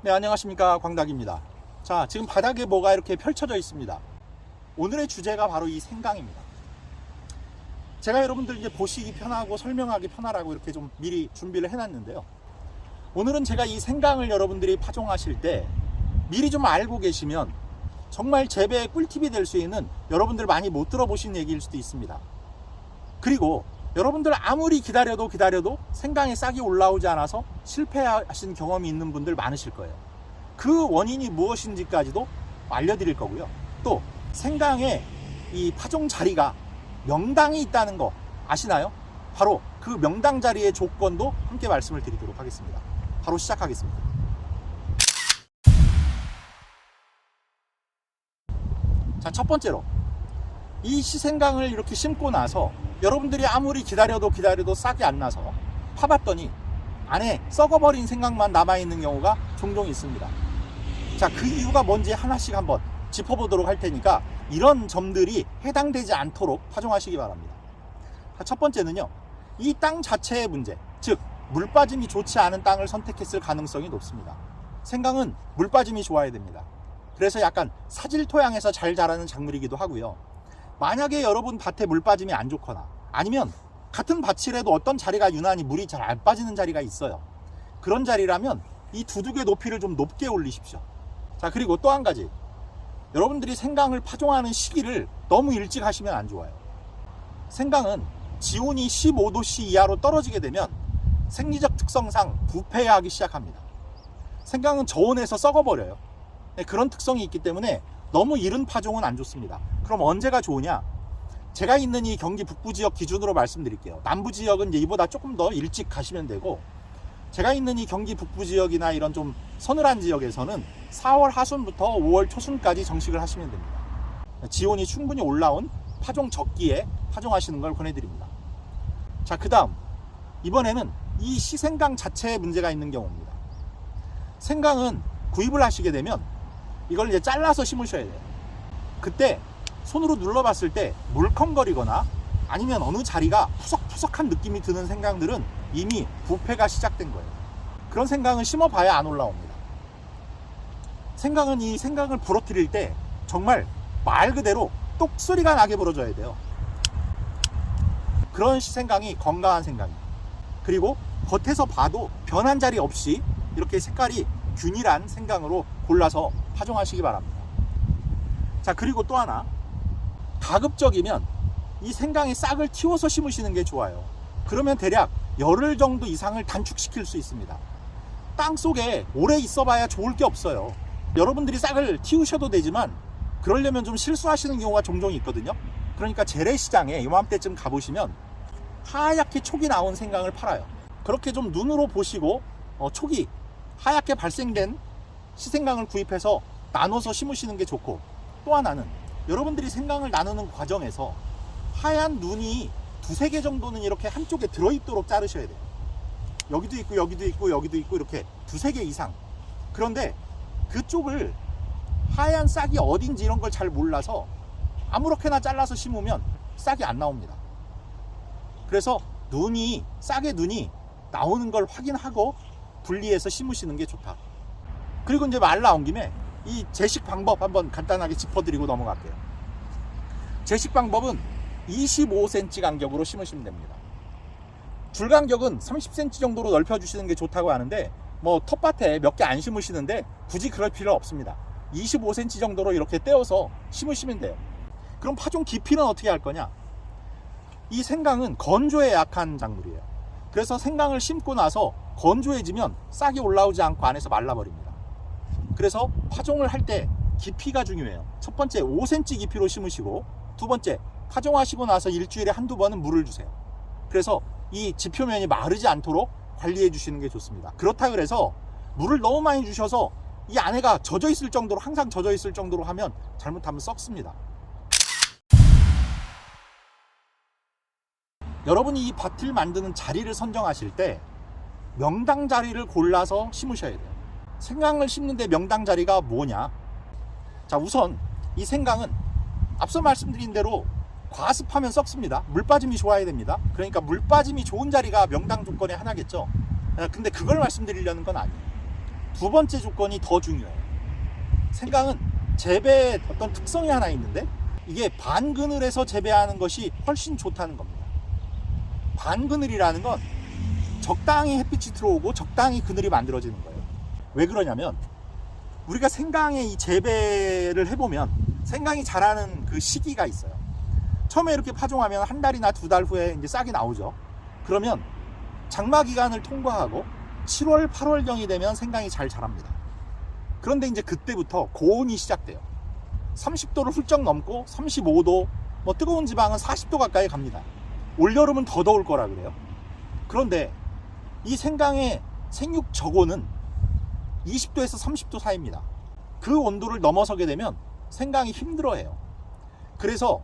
네, 안녕하십니까, 광닭입니다. 자, 지금 바닥에 뭐가 이렇게 펼쳐져 있습니다. 오늘의 주제가 바로 이 생강입니다. 제가 여러분들 이제 보시기 편하고 설명하기 편하라고 이렇게 좀 미리 준비를 해놨는데요. 오늘은 제가 이 생강을 여러분들이 파종하실 때 미리 좀 알고 계시면 정말 재배의 꿀팁이 될 수 있는, 여러분들 많이 못 들어보신 얘기일 수도 있습니다. 그리고 여러분들 아무리 기다려도 생강에 싹이 올라오지 않아서 실패하신 경험이 있는 분들 많으실 거예요. 그 원인이 무엇인지까지도 알려드릴 거고요. 또 생강에 이 파종 자리가 명당이 있다는 거 아시나요? 바로 그 명당 자리의 조건도 함께 말씀을 드리도록 하겠습니다. 바로 시작하겠습니다. 자, 첫 번째로 이 시생강을 이렇게 심고 나서 여러분들이 아무리 기다려도 싹이 안 나서 파봤더니 안에 썩어버린 생강만 남아있는 경우가 종종 있습니다. 자, 그 이유가 뭔지 하나씩 한번 짚어보도록 할 테니까 이런 점들이 해당되지 않도록 파종하시기 바랍니다. 자, 첫 번째는요, 이 땅 자체의 문제, 즉 물빠짐이 좋지 않은 땅을 선택했을 가능성이 높습니다. 생강은 물빠짐이 좋아야 됩니다. 그래서 약간 사질 토양에서 잘 자라는 작물이기도 하고요. 만약에 여러분 밭에 물빠짐이 안 좋거나 아니면 같은 밭이라도 어떤 자리가 유난히 물이 잘 안 빠지는 자리가 있어요. 그런 자리라면 이 두둑의 높이를 좀 높게 올리십시오. 자, 그리고 또 한 가지, 여러분들이 생강을 파종하는 시기를 너무 일찍 하시면 안 좋아요. 생강은 지온이 15도씨 이하로 떨어지게 되면 생리적 특성상 부패하기 시작합니다. 생강은 저온에서 썩어버려요. 네, 그런 특성이 있기 때문에 너무 이른 파종은 안 좋습니다. 그럼 언제가 좋으냐? 제가 있는 이 경기 북부 지역 기준으로 말씀드릴게요. 남부 지역은 이보다 조금 더 일찍 가시면 되고, 제가 있는 이 경기 북부 지역이나 이런 좀 서늘한 지역에서는 4월 하순부터 5월 초순까지 정식을 하시면 됩니다. 지온이 충분히 올라온 파종 적기에 파종하시는 걸 권해드립니다. 자, 그 다음 이번에는 이 시생강 자체에 문제가 있는 경우입니다. 생강은 구입을 하시게 되면 이걸 이제 잘라서 심으셔야 돼요. 그때 손으로 눌러봤을 때 물컹거리거나 아니면 어느 자리가 푸석푸석한 느낌이 드는 생강들은 이미 부패가 시작된 거예요. 그런 생강은 심어봐야 안 올라옵니다. 생강은 이 생강을 부러뜨릴 때 정말 말 그대로 똑 소리가 나게 부러져야 돼요. 그런 생강이 건강한 생강이에요. 그리고 겉에서 봐도 변한 자리 없이 이렇게 색깔이 균일한 생강으로 골라서 파종하시기 바랍니다. 자, 그리고 또 하나, 가급적이면 이 생강에 싹을 틔워서 심으시는 게 좋아요. 그러면 대략 열흘 정도 이상을 단축시킬 수 있습니다. 땅 속에 오래 있어봐야 좋을 게 없어요. 여러분들이 싹을 틔우셔도 되지만 그러려면 좀 실수하시는 경우가 종종 있거든요. 그러니까 재래시장에 이맘때쯤 가보시면 하얗게 촉이 나온 생강을 팔아요. 그렇게 좀 눈으로 보시고 촉이 하얗게 발생된 시생강을 구입해서 나눠서 심으시는 게 좋고, 또 하나는 여러분들이 생강을 나누는 과정에서 하얀 눈이 두세 개 정도는 이렇게 한쪽에 들어있도록 자르셔야 돼요. 여기도 있고 여기도 있고 여기도 있고 이렇게 두세 개 이상. 그런데 그쪽을 하얀 싹이 어딘지 이런 걸 잘 몰라서 아무렇게나 잘라서 심으면 싹이 안 나옵니다. 그래서 싹의 눈이 나오는 걸 확인하고 분리해서 심으시는 게 좋다. 그리고 이제 말 나온 김에 이 재식 방법 한번 간단하게 짚어드리고 넘어갈게요. 재식 방법은 25cm 간격으로 심으시면 됩니다. 줄 간격은 30cm 정도로 넓혀주시는 게 좋다고 하는데, 뭐 텃밭에 몇 개 안 심으시는데 굳이 그럴 필요 없습니다. 25cm 정도로 이렇게 떼어서 심으시면 돼요. 그럼 파종 깊이는 어떻게 할 거냐? 이 생강은 건조에 약한 작물이에요. 그래서 생강을 심고 나서 건조해지면 싹이 올라오지 않고 안에서 말라버립니다. 그래서 파종을 할 때 깊이가 중요해요. 첫 번째 5cm 깊이로 심으시고, 두 번째 파종하시고 나서 일주일에 한두 번은 물을 주세요. 그래서 이 지표면이 마르지 않도록 관리해 주시는 게 좋습니다. 그렇다 그래서 물을 너무 많이 주셔서 이 안에가 젖어 있을 정도로, 항상 젖어 있을 정도로 하면 잘못하면 썩습니다. 여러분이 이 밭을 만드는 자리를 선정하실 때 명당 자리를 골라서 심으셔야 돼요. 생강을 심는데 명당 자리가 뭐냐? 자, 우선 이 생강은 앞서 말씀드린 대로 과습하면 썩습니다. 물빠짐이 좋아야 됩니다. 그러니까 물빠짐이 좋은 자리가 명당 조건의 하나겠죠. 근데 그걸 말씀드리려는 건 아니에요. 두 번째 조건이 더 중요해요. 생강은 재배의 어떤 특성이 하나 있는데 이게 반그늘에서 재배하는 것이 훨씬 좋다는 겁니다. 반그늘이라는 건 적당히 햇빛이 들어오고 적당히 그늘이 만들어지는 거예요. 왜 그러냐면 우리가 생강의 이 재배를 해보면 생강이 자라는 그 시기가 있어요. 처음에 이렇게 파종하면 한 달이나 두 달 후에 이제 싹이 나오죠. 그러면 장마 기간을 통과하고 7월, 8월경이 되면 생강이 잘 자랍니다. 그런데 이제 그때부터 고온이 시작돼요. 30도를 훌쩍 넘고 35도, 뭐 뜨거운 지방은 40도 가까이 갑니다. 올여름은 더 더울 거라 그래요. 그런데 이 생강의 생육 저고는 20도에서 30도 사이입니다. 그 온도를 넘어서게 되면 생강이 힘들어해요. 그래서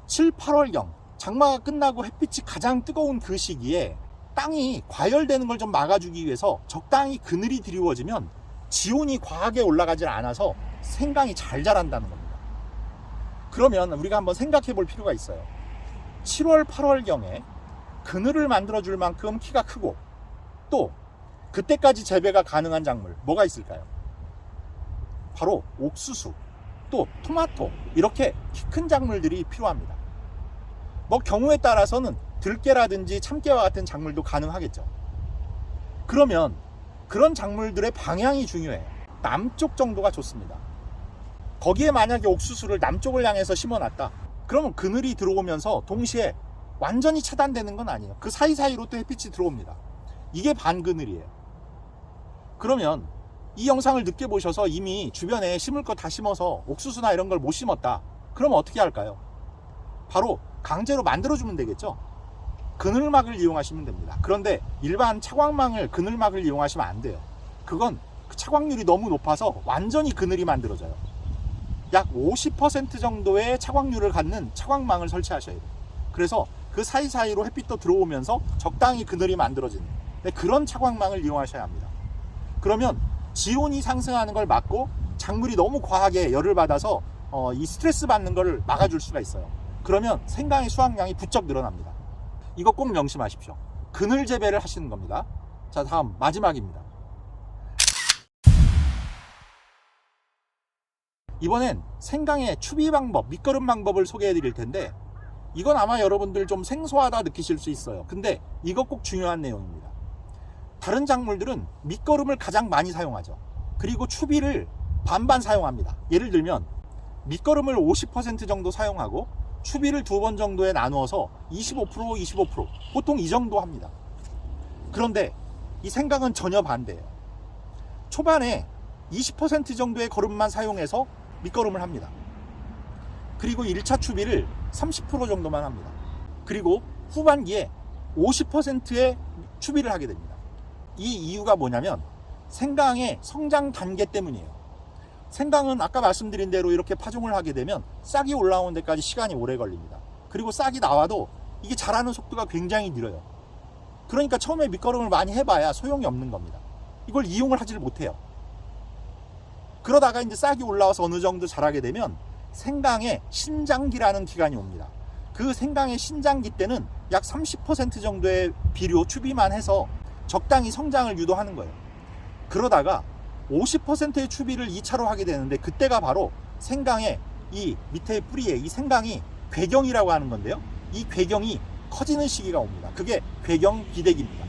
7, 8월경 장마가 끝나고 햇빛이 가장 뜨거운 그 시기에 땅이 과열되는 걸 좀 막아주기 위해서 적당히 그늘이 드리워지면 지온이 과하게 올라가질 않아서 생강이 잘 자란다는 겁니다. 그러면 우리가 한번 생각해 볼 필요가 있어요. 7월, 8월경에 그늘을 만들어줄 만큼 키가 크고 또 그때까지 재배가 가능한 작물 뭐가 있을까요? 바로 옥수수, 또 토마토, 이렇게 키 큰 작물들이 필요합니다. 뭐 경우에 따라서는 들깨라든지 참깨와 같은 작물도 가능하겠죠. 그러면 그런 작물들의 방향이 중요해요. 남쪽 정도가 좋습니다. 거기에 만약에 옥수수를 남쪽을 향해서 심어놨다. 그러면 그늘이 들어오면서 동시에 완전히 차단되는 건 아니에요. 그 사이사이로 또 햇빛이 들어옵니다. 이게 반그늘이에요. 그러면 이 영상을 늦게 보셔서 이미 주변에 심을 거 다 심어서 옥수수나 이런 걸 못 심었다. 그럼 어떻게 할까요? 바로 강제로 만들어주면 되겠죠. 그늘막을 이용하시면 됩니다. 그런데 일반 차광망을 그늘막을 이용하시면 안 돼요. 그건 차광률이 너무 높아서 완전히 그늘이 만들어져요. 약 50% 정도의 차광률을 갖는 차광망을 설치하셔야 돼요. 그래서 그 사이사이로 햇빛도 들어오면서 적당히 그늘이 만들어지는 그런 차광망을 이용하셔야 합니다. 그러면 지온이 상승하는 걸 막고 작물이 너무 과하게 열을 받아서 이 스트레스 받는 걸 막아줄 수가 있어요. 그러면 생강의 수확량이 부쩍 늘어납니다. 이거 꼭 명심하십시오. 그늘 재배를 하시는 겁니다. 자, 다음 마지막입니다. 이번엔 생강의 추비 방법, 밑거름 방법을 소개해 드릴 텐데 이건 아마 여러분들 좀 생소하다 느끼실 수 있어요. 근데 이거 꼭 중요한 내용입니다. 다른 작물들은 밑거름을 가장 많이 사용하죠. 그리고 추비를 반반 사용합니다. 예를 들면 밑거름을 50% 정도 사용하고 추비를 2번 정도에 나누어서 25%, 보통 이 정도 합니다. 그런데 이 생강은 전혀 반대예요. 초반에 20% 정도의 거름만 사용해서 밑거름을 합니다. 그리고 1차 추비를 30% 정도만 합니다. 그리고 후반기에 50%의 추비를 하게 됩니다. 이 이유가 뭐냐면 생강의 성장 단계 때문이에요. 생강은 아까 말씀드린 대로 이렇게 파종을 하게 되면 싹이 올라오는 데까지 시간이 오래 걸립니다. 그리고 싹이 나와도 이게 자라는 속도가 굉장히 느려요. 그러니까 처음에 밑거름을 많이 해봐야 소용이 없는 겁니다. 이걸 이용을 하지를 못해요. 그러다가 이제 싹이 올라와서 어느 정도 자라게 되면 생강의 신장기라는 기간이 옵니다. 그 생강의 신장기 때는 약 30% 정도의 비료 추비만 해서 적당히 성장을 유도하는 거예요. 그러다가 50%의 추비를 2차로 하게 되는데 그때가 바로 생강의 이 밑에 뿌리에 이 생강이 괴경이라고 하는 건데요. 이 괴경이 커지는 시기가 옵니다. 그게 괴경 비대기입니다.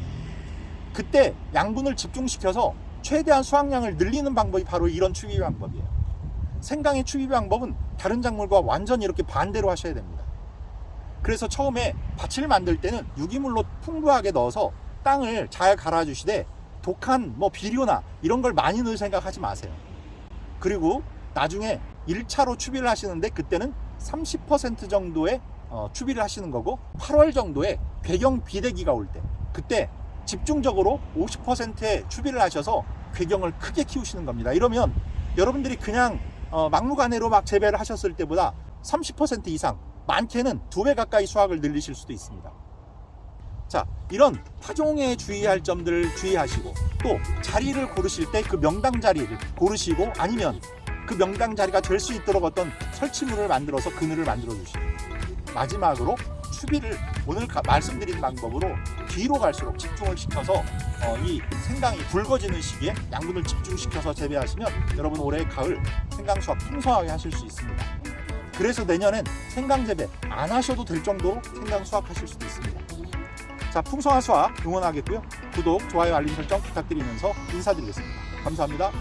그때 양분을 집중시켜서 최대한 수확량을 늘리는 방법이 바로 이런 추비 방법이에요. 생강의 추비 방법은 다른 작물과 완전히 이렇게 반대로 하셔야 됩니다. 그래서 처음에 밭을 만들 때는 유기물로 풍부하게 넣어서 땅을 잘 갈아주시되 독한 비료나 이런 걸 많이 넣을 생각하지 마세요. 그리고 나중에 1차로 추비를 하시는데 그때는 30% 정도의 추비를 하시는 거고 8월 정도에 괴경 비대기가 올 때 그때 집중적으로 50%의 추비를 하셔서 괴경을 크게 키우시는 겁니다. 이러면 여러분들이 그냥 막무가내로 막 재배를 하셨을 때보다 30% 이상, 많게는 2배 가까이 수확을 늘리실 수도 있습니다. 자, 이런 파종에 주의할 점들을 주의하시고 또 자리를 고르실 때 그 명당 자리를 고르시고 아니면 그 명당 자리가 될 수 있도록 어떤 설치물을 만들어서 그늘을 만들어 주시고 마지막으로 추비를 오늘 말씀드린 방법으로 뒤로 갈수록 집중을 시켜서 이 생강이 굵어지는 시기에 양분을 집중시켜서 재배하시면 여러분 올해 가을 생강 수확 풍성하게 하실 수 있습니다. 그래서 내년엔 생강 재배 안 하셔도 될 정도로 생강 수확하실 수도 있습니다. 자, 풍성한 수확 응원하겠고요. 구독, 좋아요, 알림 설정 부탁드리면서 인사드리겠습니다. 감사합니다.